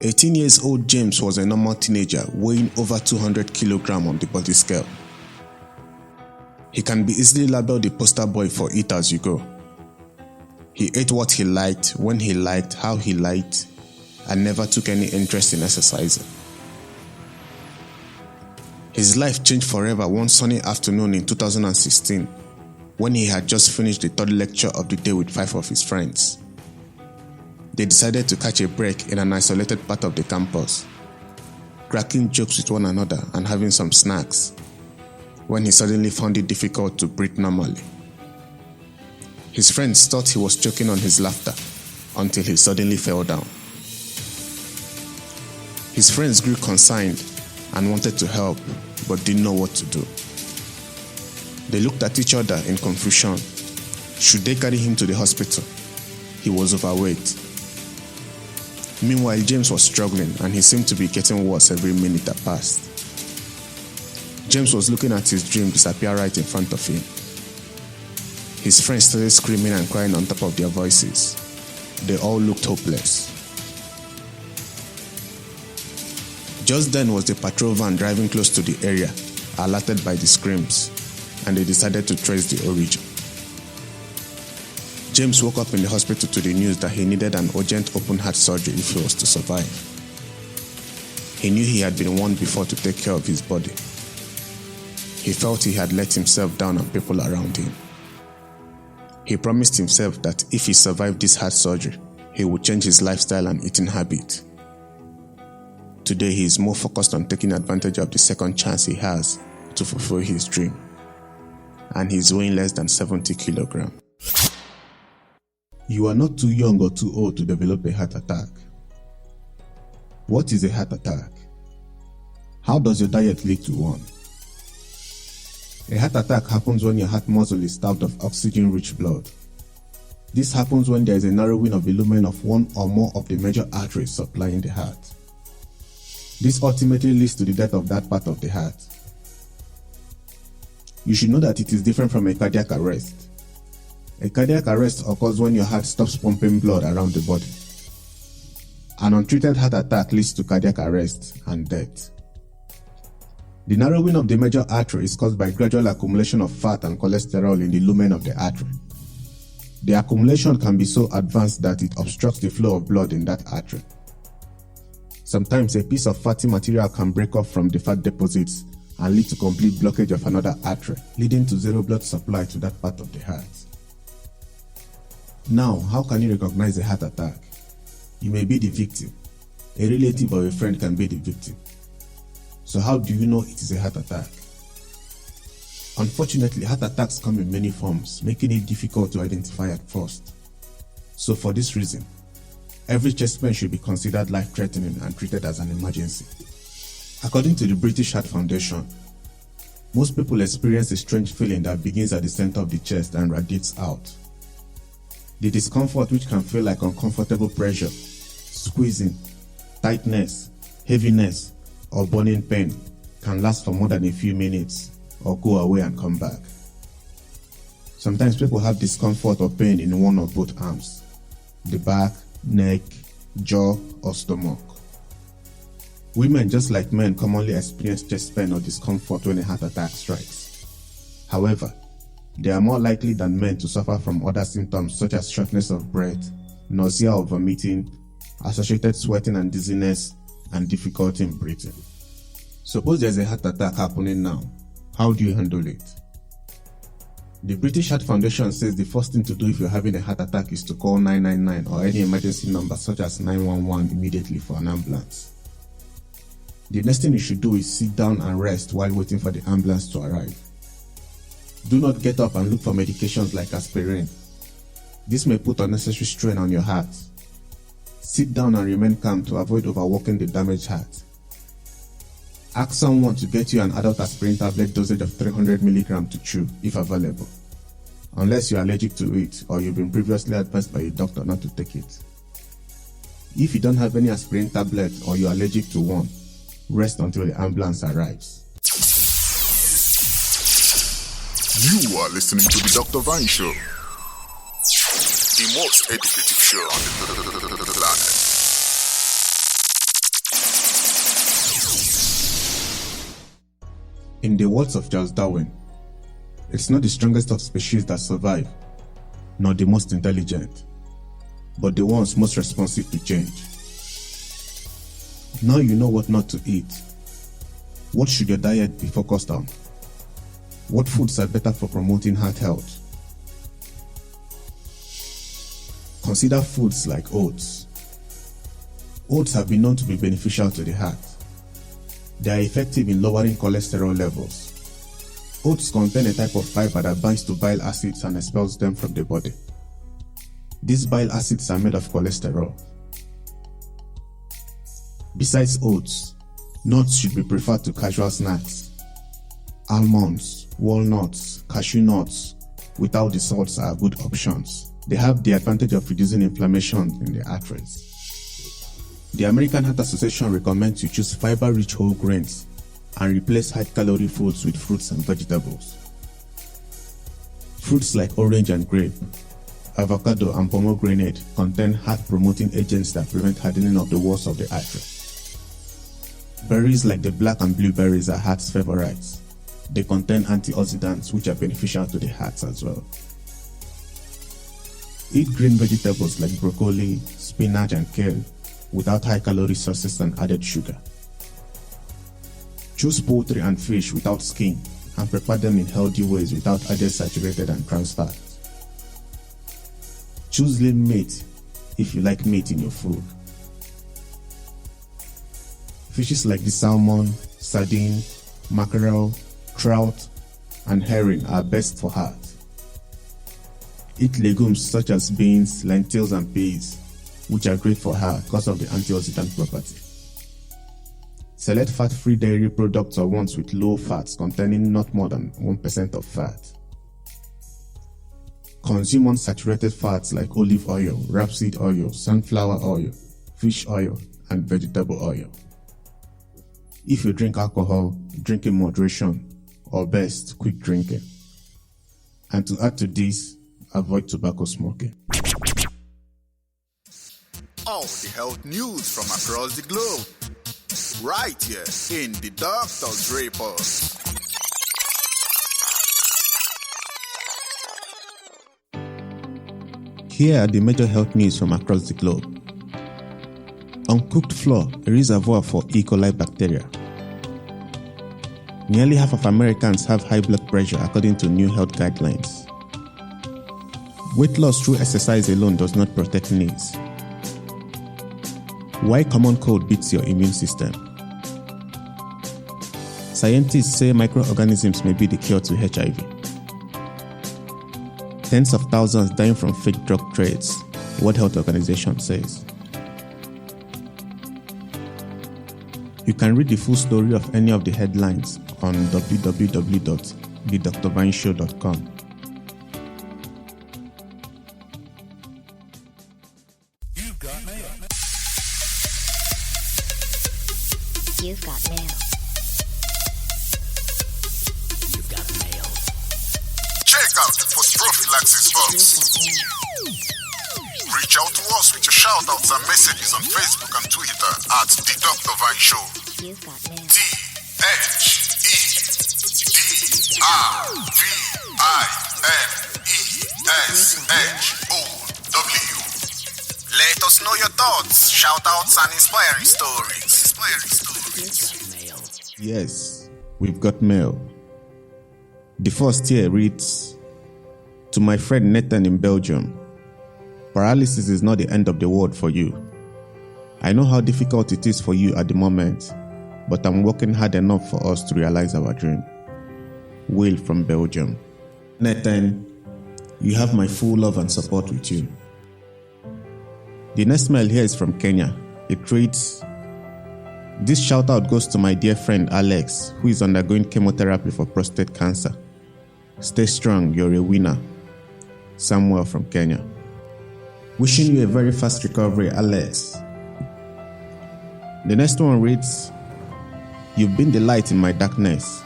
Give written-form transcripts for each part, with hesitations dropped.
18 years old James was a normal teenager weighing over 200 kilograms on the body scale. He can be easily labeled the poster boy for eat as you go. He ate what he liked, when he liked, how he liked, and never took any interest in exercising. His life changed forever one sunny afternoon in 2016 when he had just finished the third lecture of the day with 5 of his friends. They decided to catch a break in an isolated part of the campus, cracking jokes with one another and having some snacks, when he suddenly found it difficult to breathe normally. His friends thought he was choking on his laughter until he suddenly fell down. His friends grew concerned and wanted to help but didn't know what to do. They looked at each other in confusion. Should they carry him to the hospital? He was overweight. Meanwhile, James was struggling and he seemed to be getting worse every minute that passed. James was looking at his dream disappear right in front of him. His friends started screaming and crying on top of their voices. They all looked hopeless. Just then was the patrol van driving close to the area, alerted by the screams, and they decided to trace the origin. James woke up in the hospital to the news that he needed an urgent open heart surgery if he was to survive. He knew he had been warned before to take care of his body. He felt he had let himself down on people around him. He promised himself that if he survived this heart surgery, he would change his lifestyle and eating habit. Today he is more focused on taking advantage of the second chance he has to fulfill his dream. And he is weighing less than 70 kilograms. You are not too young or too old to develop a heart attack. What is a heart attack? How does your diet lead to one? A heart attack happens when your heart muscle is starved of oxygen-rich blood. This happens when there is a narrowing of the lumen of one or more of the major arteries supplying the heart. This ultimately leads to the death of that part of the heart. You should know that it is different from a cardiac arrest. A cardiac arrest occurs when your heart stops pumping blood around the body. An untreated heart attack leads to cardiac arrest and death. The narrowing of the major artery is caused by gradual accumulation of fat and cholesterol in the lumen of the artery. The accumulation can be so advanced that it obstructs the flow of blood in that artery. Sometimes a piece of fatty material can break off from the fat deposits and lead to complete blockage of another artery, leading to zero blood supply to that part of the heart. Now, how can you recognize a heart attack? You may be the victim. A relative or a friend can be the victim. So how do you know it is a heart attack? Unfortunately, heart attacks come in many forms, making it difficult to identify at first. So for this reason, every chest pain should be considered life-threatening and treated as an emergency. According to the British Heart Foundation, most people experience a strange feeling that begins at the center of the chest and radiates out. The discomfort, which can feel like uncomfortable pressure, squeezing, tightness, heaviness, or burning pain, can last for more than a few minutes or go away and come back. Sometimes people have discomfort or pain in one or both arms, the back, neck, jaw, or stomach. Women, just like men, commonly experience chest pain or discomfort when a heart attack strikes. However, they are more likely than men to suffer from other symptoms such as shortness of breath, nausea or vomiting, associated sweating and dizziness, and difficulty in breathing. Suppose there's a heart attack happening now. How do you handle it? The British Heart Foundation says the first thing to do if you're having a heart attack is to call 999 or any emergency number such as 911 immediately for an ambulance. The next thing you should do is sit down and rest while waiting for the ambulance to arrive. Do not get up and look for medications like aspirin. This may put unnecessary strain on your heart. Sit down and remain calm to avoid overworking the damaged heart. Ask someone to get you an adult aspirin tablet dosage of 300 mg to chew if available, unless you're allergic to it or you've been previously advised by a doctor not to take it. If you don't have any aspirin tablet or you're allergic to one, rest until the ambulance arrives. You are listening to the Dr. Vine Show, the most educative show on the planet. In the words of Charles Darwin, it's not the strongest of species that survive, nor the most intelligent, but the ones most responsive to change. Now you know what not to eat. What should your diet be focused on? What foods are better for promoting heart health? Consider foods like oats. Oats have been known to be beneficial to the heart. They are effective in lowering cholesterol levels. Oats contain a type of fiber that binds to bile acids and expels them from the body. These bile acids are made of cholesterol. Besides oats, nuts should be preferred to casual snacks. Almonds, walnuts, cashew nuts without the salts are good options. They have the advantage of reducing inflammation in the arteries. The American Heart Association recommends you choose fiber-rich whole grains and replace high-calorie foods with fruits and vegetables. Fruits like orange and grape, avocado and pomegranate contain heart-promoting agents that prevent hardening of the walls of the artery. Berries like the black and blueberries are heart's favorites. They contain antioxidants which are beneficial to the heart as well. Eat green vegetables like broccoli, spinach and kale without high-calorie sauces and added sugar. Choose poultry and fish without skin and prepare them in healthy ways without added saturated and trans fat. Choose lean meat if you like meat in your food. Fishes like the salmon, sardine, mackerel, trout, and herring are best for heart. Eat legumes such as beans, lentils, and peas, which are great for heart because of the antioxidant property. Select fat-free dairy products or ones with low fats containing not more than 1% of fat. Consume unsaturated fats like olive oil, rapeseed oil, sunflower oil, fish oil, and vegetable oil. If you drink alcohol, drink in moderation, or best, quit drinking. And to add to this, avoid tobacco smoking. All the health news from across the globe, right here in the Doctor's Report. Here are the major health news from across the globe. Uncooked flour, a reservoir for E. coli bacteria. Nearly half of Americans have high blood pressure according to new health guidelines. Weight loss through exercise alone does not protect knees. Why common cold beats your immune system. Scientists say microorganisms may be the cure to HIV. Tens of thousands dying from fake drug trades, World Health Organization says. You can read the full story of any of the headlines on www.thedrvineshow.com. You've got mail. You've got mail. You've got mail. Check out for prophylaxis box. Reach out to us with your shout-outs and messages on Facebook and Twitter at The Dr. Vine Show. You've got mail. TDRVINESHOW. Let us know your thoughts, shout-outs, and inspiring stories. Yes, we've got mail. The first here reads, to my friend Nathan in Belgium, paralysis is not the end of the world for you. I know how difficult it is for you at the moment, but I'm working hard enough for us to realize our dream. Will from Belgium. Nathan, you have my full love and support with you. The next mail here is from Kenya. It reads, this shout out goes to my dear friend Alex, who is undergoing chemotherapy for prostate cancer. Stay strong, you're a winner. Samuel from Kenya. Wishing you a very fast recovery, Alex. The next one reads, you've been the light in my darkness.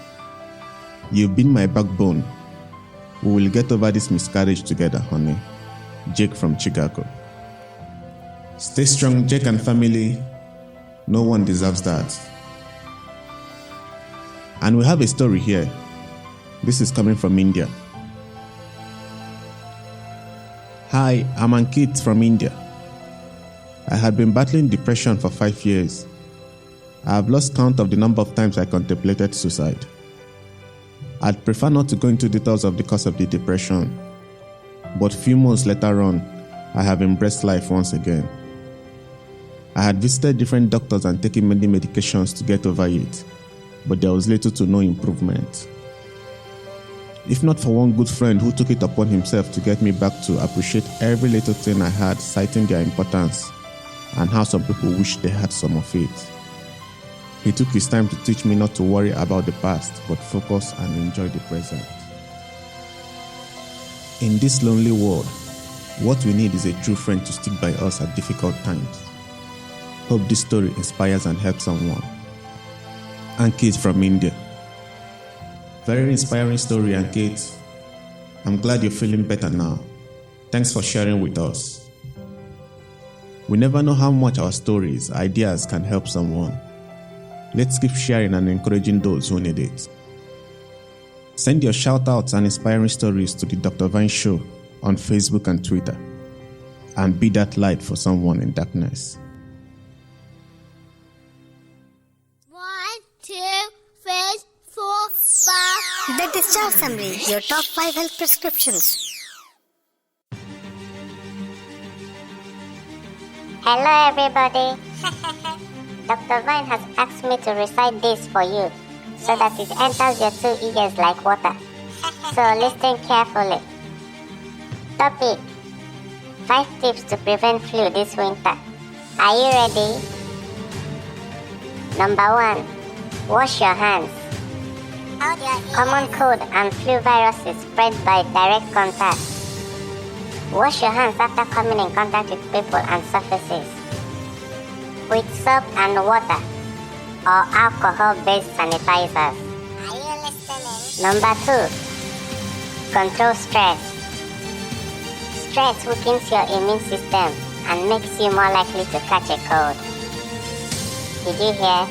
You've been my backbone. We will get over this miscarriage together, honey. Jake from Chicago. Stay strong, Jake and family. No one deserves that. And we have a story here. This is coming from India. Hi, I'm Ankit from India. I had been battling depression for 5 years. I have lost count of the number of times I contemplated suicide. I'd prefer not to go into details of the cause of the depression, but few months later on, I have embraced life once again. I had visited different doctors and taken many medications to get over it, but there was little to no improvement. If not for one good friend who took it upon himself to get me back to appreciate every little thing I had, citing their importance and how some people wish they had some of it. He took his time to teach me not to worry about the past, but focus and enjoy the present. In this lonely world, what we need is a true friend to stick by us at difficult times. Hope this story inspires and helps someone. Ankit from India. Very inspiring story, Ankit. I'm glad you're feeling better now. Thanks for sharing with us. We never know how much our stories, ideas can help someone. Let's keep sharing and encouraging those who need it. Send your shout-outs and inspiring stories to the Dr. Vine Show on Facebook and Twitter, and be that light for someone in darkness. 1, 2, 3, 4, 5. The Discharge Summary, your top 5 health prescriptions. Hello everybody. Dr. Vine has asked me to recite this for you so that it enters your 2 ears like water. So listen carefully. Topic: 5 tips to prevent flu this winter. Are you ready? Number 1. Wash your hands. Common cold and flu viruses spread by direct contact. Wash your hands after coming in contact with people and surfaces with soap and water or alcohol-based sanitizers. Are you listening? Number 2. Control stress. Stress weakens your immune system and makes you more likely to catch a cold. Did you hear?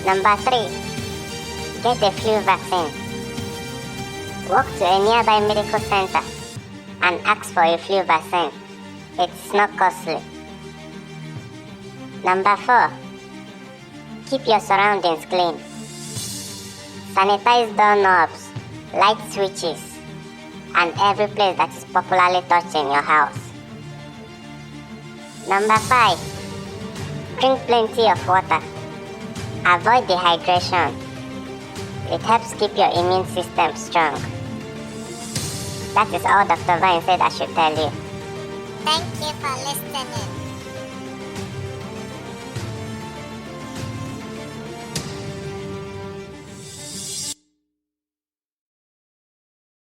Number 3. Get a flu vaccine. Walk to a nearby medical center and ask for a flu vaccine. It's not costly. Number 4. Keep your surroundings clean. Sanitize doorknobs, light switches, and every place that is popularly touched in your house. Number 5. Drink plenty of water. Avoid dehydration. It helps keep your immune system strong. That is all Dr. Vine said I should tell you. Thank you for listening.